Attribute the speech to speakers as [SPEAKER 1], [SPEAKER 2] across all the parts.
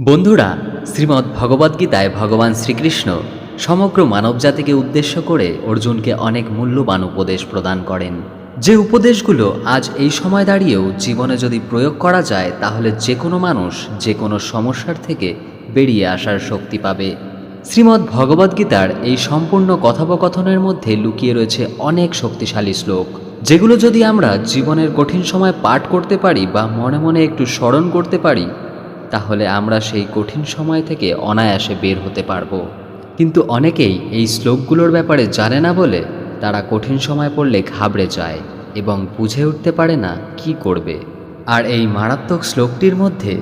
[SPEAKER 1] বন্ধুরা, শ্রীমদ্ ভগবদ্গীতায় ভগবান শ্রীকৃষ্ণ সমগ্র মানবজাতিকে উদ্দেশ্য করে অর্জুনকে অনেক মূল্যবান উপদেশ প্রদান করেন। যে উপদেশগুলো আজ এই সময় দাঁড়িয়েও জীবনে যদি প্রয়োগ করা যায়, তাহলে যে কোনো মানুষ যে কোনো সমস্যার থেকে বেরিয়ে আসার শক্তি পাবে। শ্রীমদ্ ভগবদ্গীতার এই সম্পূর্ণ কথোপকথনের মধ্যে লুকিয়ে রয়েছে অনেক শক্তিশালী শ্লোক, যেগুলো যদি আমরা জীবনের কঠিন সময় পাঠ করতে পারি বা মনে মনে একটু স্মরণ করতে পারি, তাহলে আমরা সেই কঠিন সময় থেকে অনায়াসে বের হতে পারবো। কিন্তু অনেকেই এই শ্লোকগুলোর ব্যাপারে জানে না বলে তারা কঠিন সময় পড়লে ঘাবড়ে যায় এবং বুঝে উঠতে পারে না কি করবে। আর এই মারাত্মক শ্লোকটির মধ্যে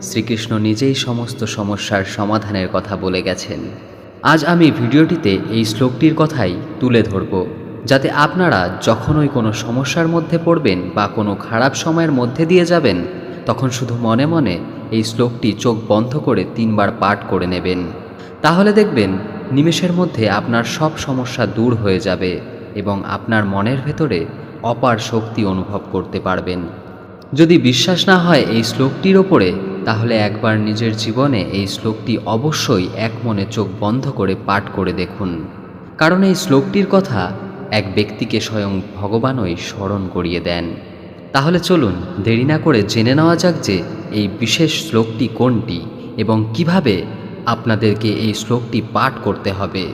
[SPEAKER 1] শ্রীকৃষ্ণ নিজেই সমস্ত সমস্যার সমাধানের কথা বলে গেছেন। আজ আমি ভিডিওটিতে এই শ্লোকটির কথাই তুলে ধরব, যাতে আপনারা যখনই কোনো সমস্যার মধ্যে পড়বেন বা কোনো খারাপ সময়ের মধ্যে দিয়ে যাবেন, তখন শুধু মনে মনে এই শ্লোকটি চোখ বন্ধ করে 3 বার পাঠ করে নেবেন। তাহলে দেখবেন নিমেষের মধ্যে আপনার সব সমস্যা দূর হয়ে যাবে এবং আপনার মনের ভেতরে অপার শক্তি অনুভব করতে পারবেন। যদি বিশ্বাস না হয় এই শ্লোকটির ওপরে, তাহলে একবার নিজের জীবনে এই শ্লোকটি অবশ্যই এক মনে চোখ বন্ধ করে পাঠ করে দেখুন। কারণ এই শ্লোকটির কথা এক ব্যক্তিকে স্বয়ং ভগবানই স্মরণ করিয়ে দেন। তাহলে চলুন দেরি না করে জেনে নেওয়া যাক যে এই বিশেষ শ্লোকটি কোনটি এবং কিভাবে আপনাদেরকে এই শ্লোকটি পাঠ করতে হবে।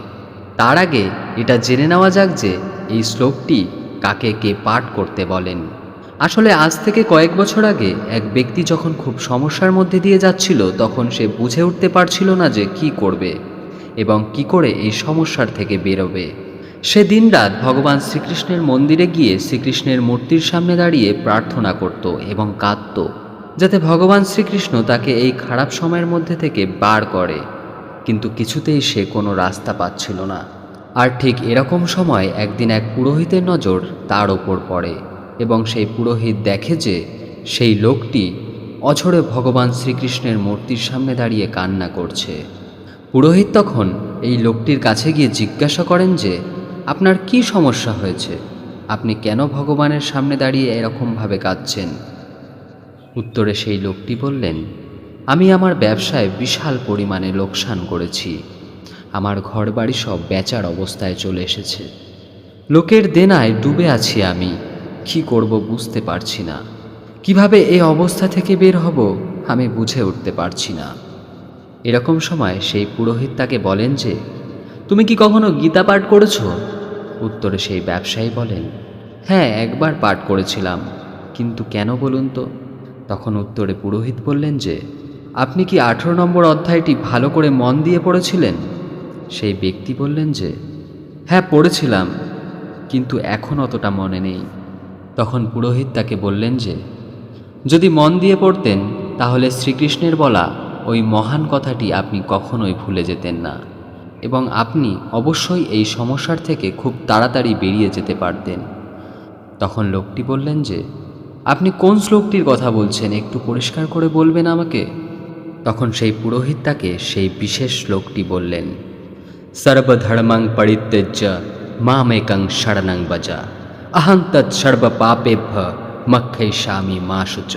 [SPEAKER 1] তার আগে এটা জেনে নেওয়া যাক যে এই শ্লোকটি কাকে কে পাঠ করতে বলেন। আসলে আজ থেকে কয়েক বছর আগে এক ব্যক্তি যখন খুব সমস্যার মধ্যে দিয়ে যাচ্ছিল, তখন সে বুঝে উঠতে পারছিল না যে কি করবে এবং কি করে এই সমস্যার থেকে বেরোবে। সে দিনরাত ভগবান শ্রীকৃষ্ণের মন্দিরে গিয়ে শ্রীকৃষ্ণের মূর্তির সামনে দাঁড়িয়ে প্রার্থনা করত এবং কাঁদত, যাতে ভগবান শ্রীকৃষ্ণ তাকে এই খারাপ সময়ের মধ্যে থেকে বার করে। কিন্তু কিছুতেই সে কোনো রাস্তা পাচ্ছিল না। আর ঠিক এরকম সময় একদিন এক পুরোহিতের নজর তার ওপর পড়ে এবং সেই পুরোহিত দেখে যে সেই লোকটি অঝরে ভগবান শ্রীকৃষ্ণের মূর্তির সামনে দাঁড়িয়ে কান্না করছে। পুরোহিত তখন এই লোকটির কাছে গিয়ে জিজ্ঞাসা করেন যে, আপনার কি সমস্যা হয়েছে? আপনি কেন ভগবানের সামনে দাঁড়িয়ে এরকমভাবে কাঁদছেন? উত্তরে সেই লোকটি বললেন, আমি আমার ব্যবসায় বিশাল পরিমাণে লোকসান করেছি। আমার ঘরবাড়ি সব বেচার অবস্থায় চলে এসেছে। লোকের দেনায় ডুবে আছি আমি। কি করব বুঝতে পারছি না। কিভাবে এই অবস্থা থেকে বের হব আমি বুঝে উঠতে পারছি না। এরকম সময় সেই পুরোহিত তাকে বলেন যে, তুমি কি কখনো গীতা পাঠ করেছ? উত্তরে সেই ব্যবসায়ী বলেন, হ্যাঁ, একবার পাঠ করেছিলাম, কিন্তু কেন বলুন তো? তখন উত্তরে পুরোহিত বললেন যে, আপনি কি 18 নম্বর অধ্যায়টি ভালো করে মন দিয়ে পড়েছিলেন? সেই ব্যক্তি বললেন যে, হ্যাঁ, পড়েছিলাম, কিন্তু এখন অতটা মনে নেই। তখন পুরোহিত তাকে বললেন যে, যদি মন দিয়ে পড়তেন, তাহলে শ্রীকৃষ্ণের বলা ওই মহান কথাটি আপনি কখনোই ভুলে যেতেন না এবং আপনি অবশ্যই এই সমস্যার থেকে খুব তাড়াতাড়ি বেরিয়ে যেতে পারতেন। তখন লোকটি বললেন যে, আপনি কোন শ্লোকটির কথা বলছেন, একটু পরিষ্কার করে বলবেন আমাকে? তখন সেই পুরোহিত তাকে সেই বিশেষ শ্লোকটি বললেন, সর্বধর্মাং পরিত্যজ্য মামেকং শরণং ব্রজ অহং তৎ সর্ব পাপেভ্য মক্ষয়িষ্যামি মা শুচ।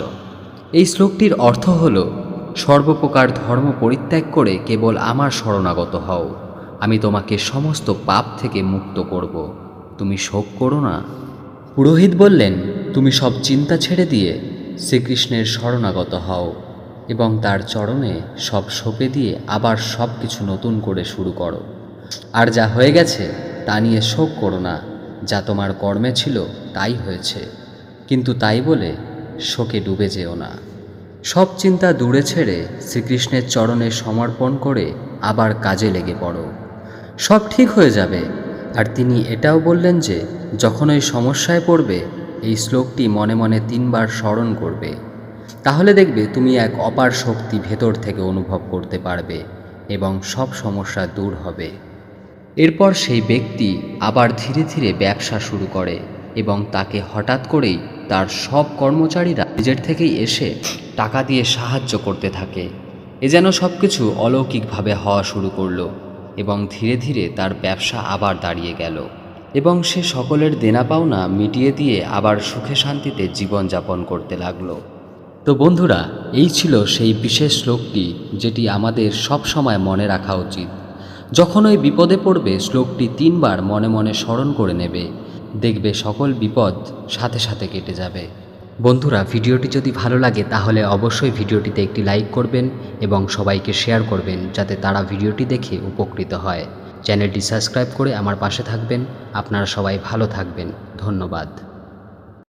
[SPEAKER 1] এই শ্লোকটির অর্থ হল, সর্বপ্রকার ধর্ম পরিত্যাগ করে কেবল আমার শরণাগত হও, আমি তোমাকে সমস্ত পাপ থেকে মুক্ত করব, তুমি শোক করো না। পুরোহিত বললেন, তুমি সব চিন্তা ছেড়ে দিয়ে শ্রীকৃষ্ণের শরণাগত হও এবং তার চরণে সব সঁপে দিয়ে আবার সব কিছু নতুন করে শুরু করো। আর যা হয়ে গেছে তা নিয়ে শোক করো না, যা তোমার কর্মে ছিল তাই হয়েছে, কিন্তু তাই বলে শোকে ডুবে যেও না। সব চিন্তা দূরে ছেড়ে শ্রীকৃষ্ণের চরণে সমর্পণ করে আবার কাজে লেগে পড়ো, সব ঠিক হয়ে যাবে। আর তিনি এটাও বললেন যে, যখন ওই সমস্যায় পড়বে এই শ্লোকটি মনে মনে 3 বার স্মরণ করবে, তাহলে দেখবে তুমি এক অপার শক্তি ভেতর থেকে অনুভব করতে পারবে এবং সব সমস্যা দূর হবে। এরপর সেই ব্যক্তি আবার ধীরে ধীরে ব্যবসা শুরু করে এবং তাকে হঠাৎ করেই তার সব কর্মচারীরা নিজের থেকেই এসে টাকা দিয়ে সাহায্য করতে থাকে। এ যেন সব কিছু অলৌকিকভাবে হওয়া শুরু করলো এবং ধীরে ধীরে তার ব্যবসা আবার দাঁড়িয়ে গেল এবং সে সকলের দেনা পাওনা মিটিয়ে দিয়ে আবার সুখে শান্তিতে জীবনযাপন করতে লাগলো। তো বন্ধুরা, এই ছিল সেই বিশেষ শ্লোকটি যেটি আমাদের সব সময় মনে রাখা উচিত। যখন ওই বিপদে পড়বে শ্লোকটি 3 বার মনে মনে স্মরণ করে নেবে, দেখবে সকল বিপদ সাথে সাথে কেটে যাবে। বন্ধুরা, ভিডিওটি যদি ভালো লাগে তাহলে অবশ্যই ভিডিওটিতে একটি লাইক করবেন এবং সবাইকে শেয়ার করবেন যাতে তারা ভিডিওটি দেখে উপকৃত হয়। চ্যানেলটি সাবস্ক্রাইব করে আমার পাশে থাকবেন। আপনারা সবাই ভালো থাকবেন। ধন্যবাদ।